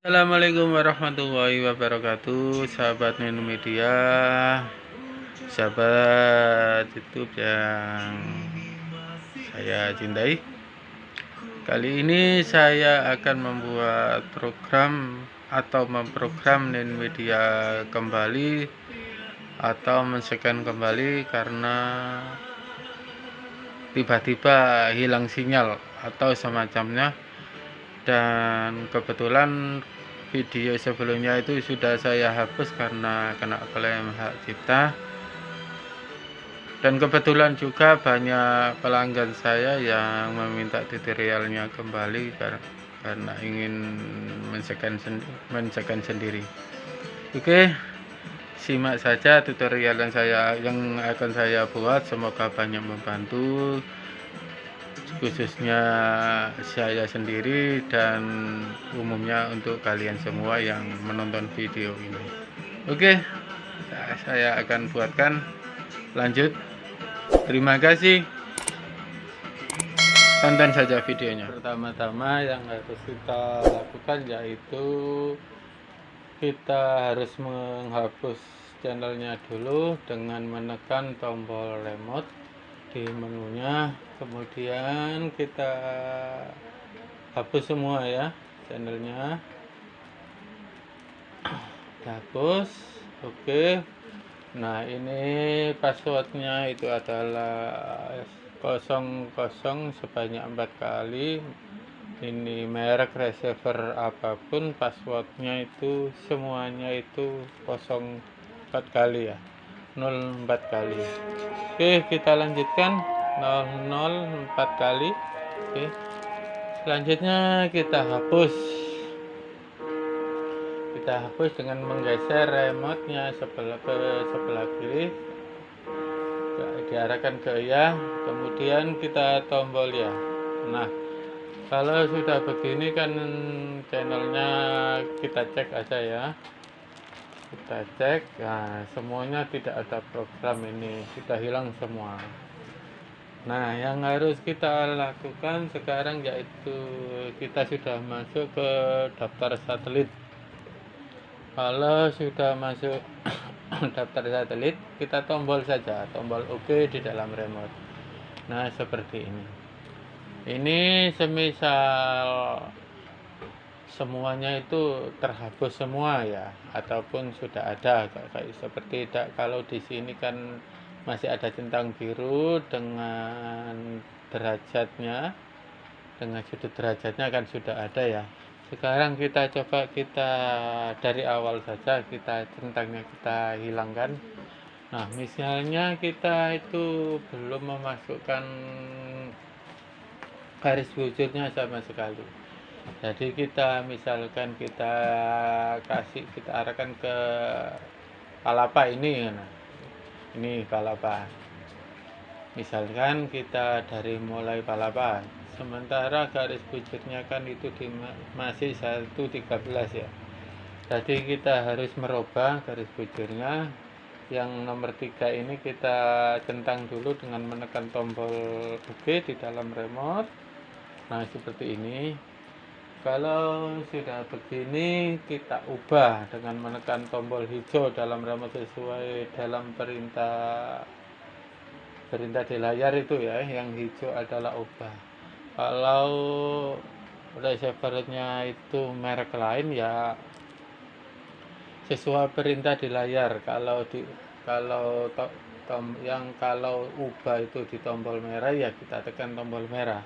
Assalamualaikum warahmatullahi wabarakatuh, sahabat Nenu Media, sahabat YouTube yang saya cintai. Kali ini saya akan membuat program atau memprogram Nenu Media kembali atau men-scan kembali karena tiba-tiba hilang sinyal atau semacamnya. Dan kebetulan video sebelumnya itu sudah saya hapus karena kena klaim hak cipta. Dan kebetulan juga banyak pelanggan saya yang meminta tutorialnya kembali karena ingin men-scan sendiri. Oke, simak saja tutorial yang akan saya buat, semoga banyak membantu, khususnya saya sendiri dan umumnya untuk kalian semua yang menonton video ini. Oke, saya akan buatkan. Lanjut. Terima kasih. Tonton saja videonya. Pertama-tama yang harus kita lakukan yaitu kita harus menghapus channelnya dulu dengan menekan tombol remote di menunya, kemudian kita hapus semua ya channelnya, hapus. Oke, nah ini passwordnya itu adalah 00 sebanyak 4 kali. Ini merek receiver apapun, passwordnya itu semuanya itu 04 kali ya, 04 kali. Oke, kita lanjutkan 004 kali. Oke, selanjutnya kita hapus dengan menggeser remote-nya ke sebelah kiri, diarahkan ke ya, kemudian kita tombol ya. Nah, kalau sudah begini kan channelnya kita cek aja ya, kita cek. Nah, semuanya tidak ada program, ini sudah hilang semua. Nah, yang harus kita lakukan sekarang yaitu kita sudah masuk ke daftar satelit. Kalau sudah masuk daftar satelit, kita tombol saja tombol OK di dalam remote. Nah, seperti ini. Ini semisal semuanya itu terhapus semua ya, ataupun sudah ada kayak seperti kalau di sini kan masih ada centang biru dengan derajatnya, dengan sudut derajatnya kan sudah ada ya. Sekarang kita coba dari awal saja, centangnya kita hilangkan. Nah, misalnya kita itu belum memasukkan garis bujurnya sama sekali, jadi misalkan kita arahkan ke palapa ini. Nah, ini palapa, misalkan kita dari mulai palapa, sementara garis bujurnya kan itu masih 113 ya, jadi kita harus merubah garis bujurnya. Yang nomor 3 ini kita centang dulu dengan menekan tombol OK di dalam remote. Nah, seperti ini. Kalau sudah begini, kita ubah dengan menekan tombol hijau dalam remote sesuai dalam perintah di layar itu ya, yang hijau adalah ubah. Kalau receivernya itu merek lain ya sesuai perintah di layar. Kalau ubah itu di tombol merah ya kita tekan tombol merah.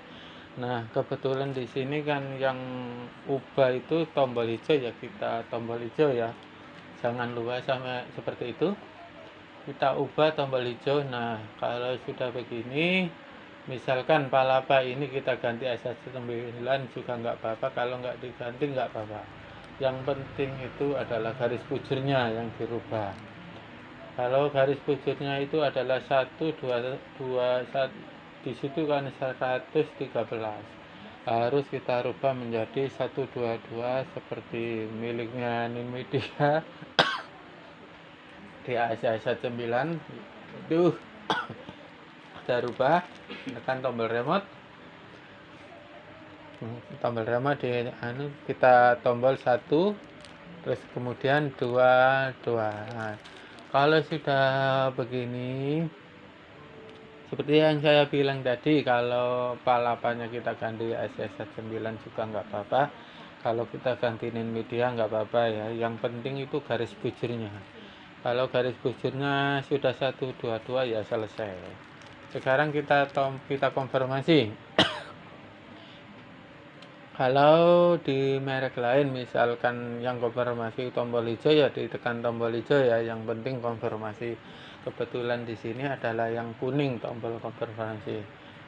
Nah, kebetulan di sini kan yang ubah itu tombol hijau ya, kita tombol hijau ya. Jangan lupa sama seperti itu. Kita ubah tombol hijau. Nah, kalau sudah begini, misalkan palapa ini kita ganti SH9 juga nggak apa-apa, kalau nggak diganti nggak apa-apa. Yang penting itu adalah garis bujurnya yang dirubah. Kalau garis bujurnya itu adalah 1 2 2 di situ kan 113, harus kita rubah menjadi 122 seperti miliknya Nvidia di ASA9 itu. Kita rubah, tekan tombol remote. tombol remote kita tombol 1, terus kemudian 2. Nah, kalau sudah begini, seperti yang saya bilang tadi, kalau palapanya kita ganti SSH 9 juga nggak apa-apa, kalau kita ganti nin media nggak apa-apa ya, yang penting itu garis bujurnya. Kalau garis bujurnya sudah 122 ya selesai. Sekarang kita konfirmasi. Kalau di merek lain, misalkan yang konfirmasi tombol hijau, ya ditekan tombol hijau ya. Yang penting konfirmasi. Kebetulan di sini adalah yang kuning tombol konfirmasi.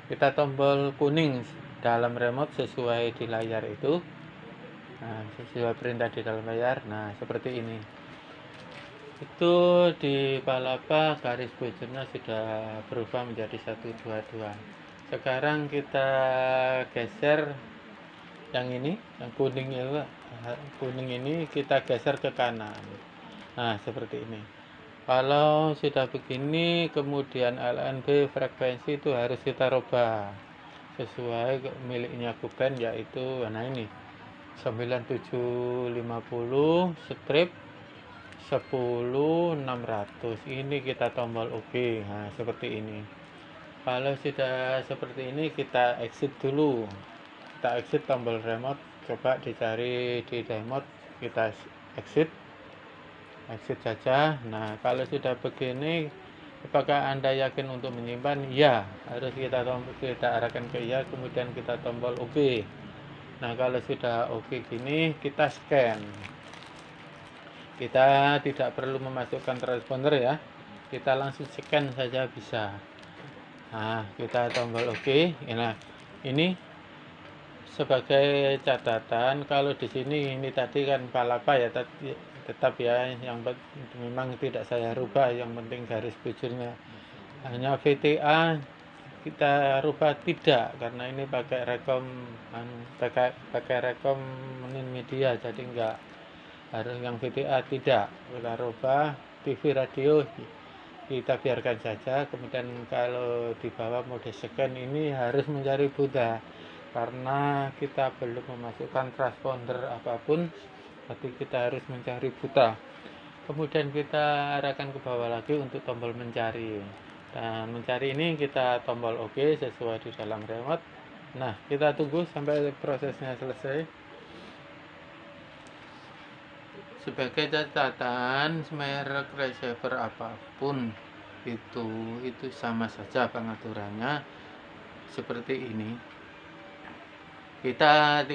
Kita tombol kuning dalam remote sesuai di layar itu. Nah, sesuai perintah di dalam layar. Nah, seperti ini. Itu di palapa garis bujurnya sudah berubah menjadi 122. Sekarang kita geser yang ini, yang kuning ini kita geser ke kanan. Nah, seperti ini. Kalau sudah begini, kemudian LNB frekuensi itu harus kita rubah sesuai miliknya Kuben, yaitu nah ini 9750 strip 10600. Ini kita tombol OK. Nah, seperti ini. Kalau sudah seperti ini, kita exit dulu. Kita exit tombol remote, coba dicari di remote, kita exit saja. Nah, kalau sudah begini, apakah Anda yakin untuk menyimpan? Ya, harus kita arahkan ke ya, kemudian kita tombol OK. Nah, kalau sudah OK gini, kita scan. Kita tidak perlu memasukkan transponder ya, kita langsung scan saja bisa. Nah, kita tombol OK. Nah, ini sebagai catatan, kalau di sini ini tadi kan palapa ya, tetap ya, yang memang tidak saya rubah, yang penting garis bujurnya. Hanya VTA kita rubah tidak, karena ini pakai rekom nin media, jadi enggak harus yang VTA, tidak kita rubah. TV radio kita biarkan saja. Kemudian kalau di bawah mode scan ini harus mencari buta, karena kita belum memasukkan transponder apapun, tapi kita harus mencari buta. Kemudian kita arahkan ke bawah lagi untuk tombol mencari, dan mencari ini kita tombol OK sesuai di dalam remote. Nah, kita tunggu sampai prosesnya selesai. Sebagai catatan, merek receiver apapun itu sama saja pengaturannya seperti ini. Kita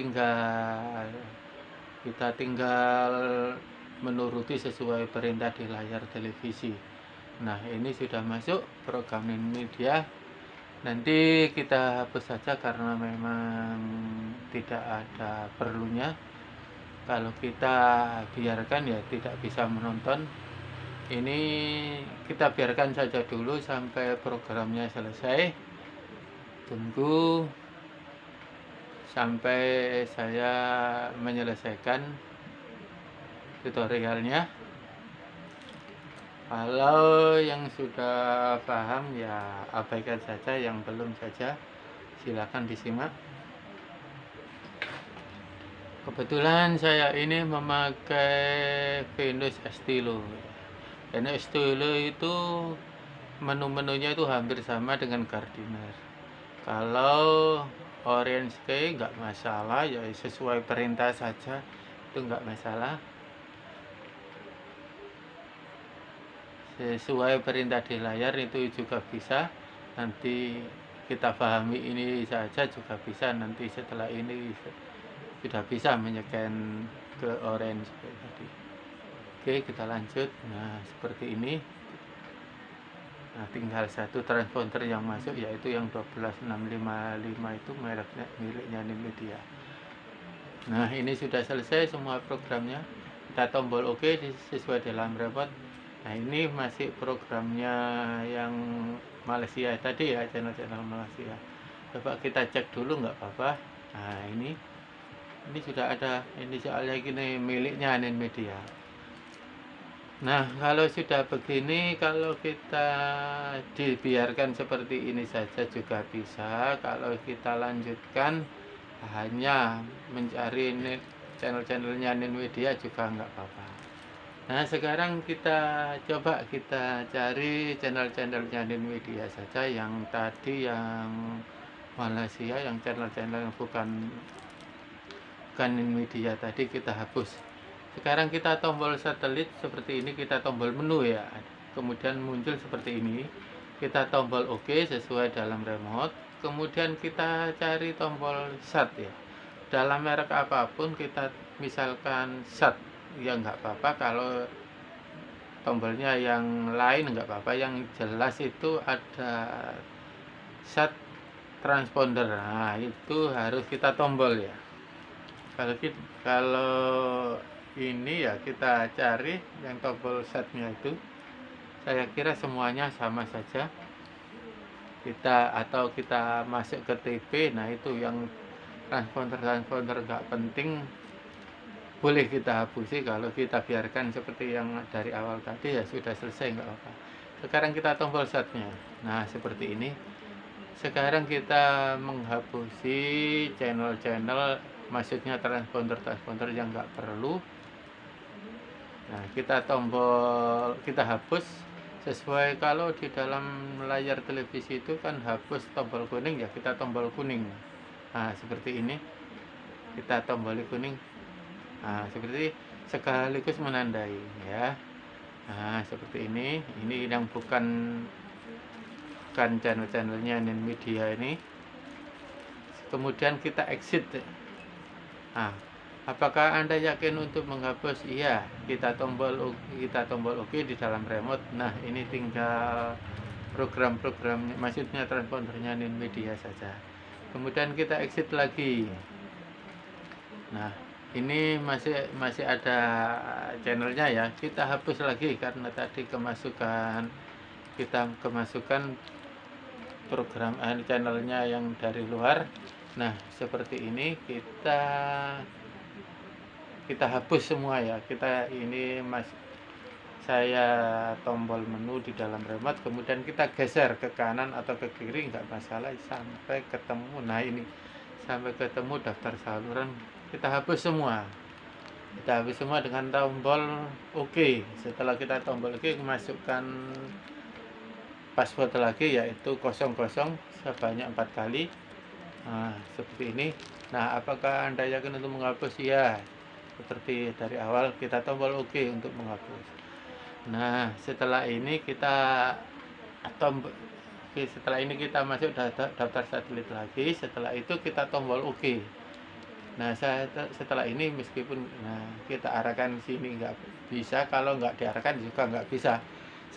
tinggal menuruti sesuai perintah di layar televisi. Nah, ini sudah masuk program media. Nanti kita hapus saja karena memang tidak ada perlunya. Kalau kita biarkan ya tidak bisa menonton. Ini kita biarkan saja dulu sampai programnya selesai. Tunggu sampai saya menyelesaikan tutorialnya. Kalau yang sudah paham ya abaikan saja, yang belum saja silakan disimak. Kebetulan saya ini memakai Venus Estilo. Venus Estilo itu menu-menunya itu hampir sama dengan Gardiner. Kalau Orange Key nggak masalah ya, sesuai perintah saja, itu nggak masalah. Sesuai perintah di layar itu juga bisa. Nanti kita pahami ini saja juga bisa. Nanti setelah ini sudah bisa menyekan ke Orange kayak tadi. Oke, kita lanjut. Nah, seperti ini. Nah, tinggal satu transponder yang masuk, yaitu yang 12655 itu miliknya Nimedia. Nah, ini sudah selesai semua programnya. Kita tombol OK sesuai dalam remote. Nah, ini masih programnya yang Malaysia tadi ya, channel-channel Malaysia. Coba kita cek dulu, nggak apa-apa. Nah, ini sudah ada. Ini soalnya gini, miliknya Nimedia. Nah, kalau sudah begini, kalau kita dibiarkan seperti ini saja juga bisa. Kalau kita lanjutkan hanya mencari channel-channelnya Ninmedia juga nggak apa-apa. Nah, sekarang kita coba kita cari channel-channelnya Ninmedia saja, yang tadi yang Malaysia, yang channel-channel yang bukan Ninmedia tadi kita hapus. Sekarang kita tombol satelit seperti ini, kita tombol menu ya, kemudian muncul seperti ini, kita tombol OK sesuai dalam remote, kemudian kita cari tombol SAT ya, dalam merek apapun kita misalkan SAT ya nggak apa-apa, kalau tombolnya yang lain nggak apa-apa, yang jelas itu ada SAT transponder. Nah, itu harus kita tombol ya. Kalau ini ya kita cari yang tombol SAT-nya itu, saya kira semuanya sama saja. Kita masuk ke TV, nah itu yang transponder nggak penting boleh kita hapusi. Kalau kita biarkan seperti yang dari awal tadi ya sudah selesai, nggak apa-apa. Sekarang kita tombol SAT-nya, nah seperti ini. Sekarang kita menghapusi channel-channel, maksudnya transponder yang nggak perlu. Nah, kita hapus sesuai, kalau di dalam layar televisi itu kan hapus tombol kuning ya, kita tombol kuning. Nah, seperti ini, kita tombol kuning. Nah, seperti sekaligus menandai ya. Nah, seperti ini yang bukan channel-channelnya Ninmedia ini. Kemudian kita exit. Nah, apakah Anda yakin untuk menghapus? Iya, kita tombol OK di dalam remote. Nah, ini tinggal program-programnya, maksudnya transpondernya Ninmedia saja. Kemudian kita exit lagi. Nah, ini masih ada channelnya ya. Kita hapus lagi karena tadi kita kemasukan program channelnya yang dari luar. Nah, seperti ini kita hapus semua ya. Saya tombol menu di dalam remote, kemudian kita geser ke kanan atau ke kiri nggak masalah sampai ketemu. Nah, ini sampai ketemu daftar saluran, kita hapus semua. Kita hapus semua dengan tombol OK. Setelah kita tombol OK, masukkan password lagi, yaitu 00 sebanyak 4 kali. Nah, seperti ini. Nah, apakah Anda yakin untuk menghapus? Ya, seperti dari awal, kita tombol OK untuk menghapus. Nah, setelah ini kita masuk daftar satelit lagi. Setelah itu kita tombol OK. Nah, setelah ini meskipun kita arahkan sini nggak bisa, kalau nggak diarahkan juga nggak bisa.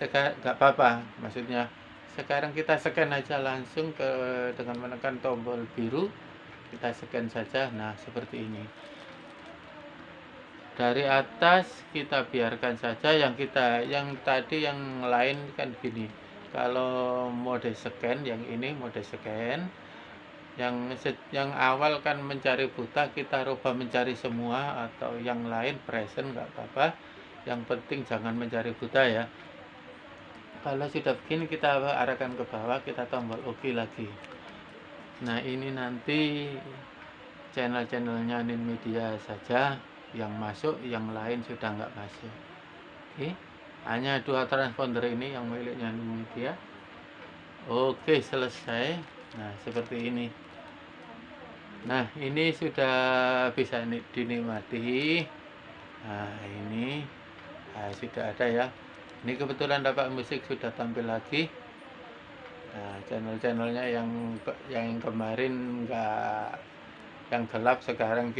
Nggak apa-apa, maksudnya sekarang kita scan aja langsung dengan menekan tombol biru, kita scan saja. Nah, seperti ini. Dari atas kita biarkan saja, yang tadi yang lain kan gini. Kalau mode scan, yang ini mode scan. Yang awal kan mencari buta, kita rubah mencari semua, atau yang lain present nggak apa-apa. Yang penting jangan mencari buta ya. Kalau sudah begini, kita arahkan ke bawah, kita tombol OK lagi. Nah, ini nanti channel-channelnya Ninmedia saja yang masuk, yang lain sudah nggak masuk. Oke, hanya 2 transponder ini yang miliknya Ninmedia. Oke, selesai. Nah, seperti ini. Nah, ini sudah bisa dinikmati. Nah, ini sudah ada ya. Ini kebetulan dapat musik sudah tampil lagi. Nah, channel-channelnya yang kemarin yang gelap sekarang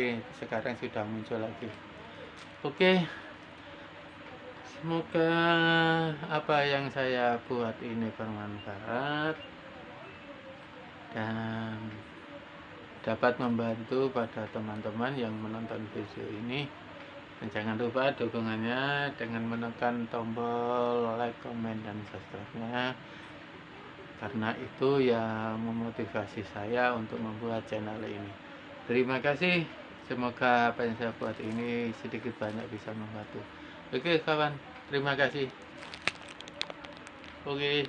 sudah muncul lagi. Oke, semoga apa yang saya buat ini bermanfaat dan dapat membantu pada teman-teman yang menonton video ini. Dan jangan lupa dukungannya dengan menekan tombol like, comment, dan subscribe-nya, karena itu yang memotivasi saya untuk membuat channel ini. Terima kasih. Semoga apa yang saya buat ini sedikit banyak bisa membantu. Oke kawan, terima kasih. Oke.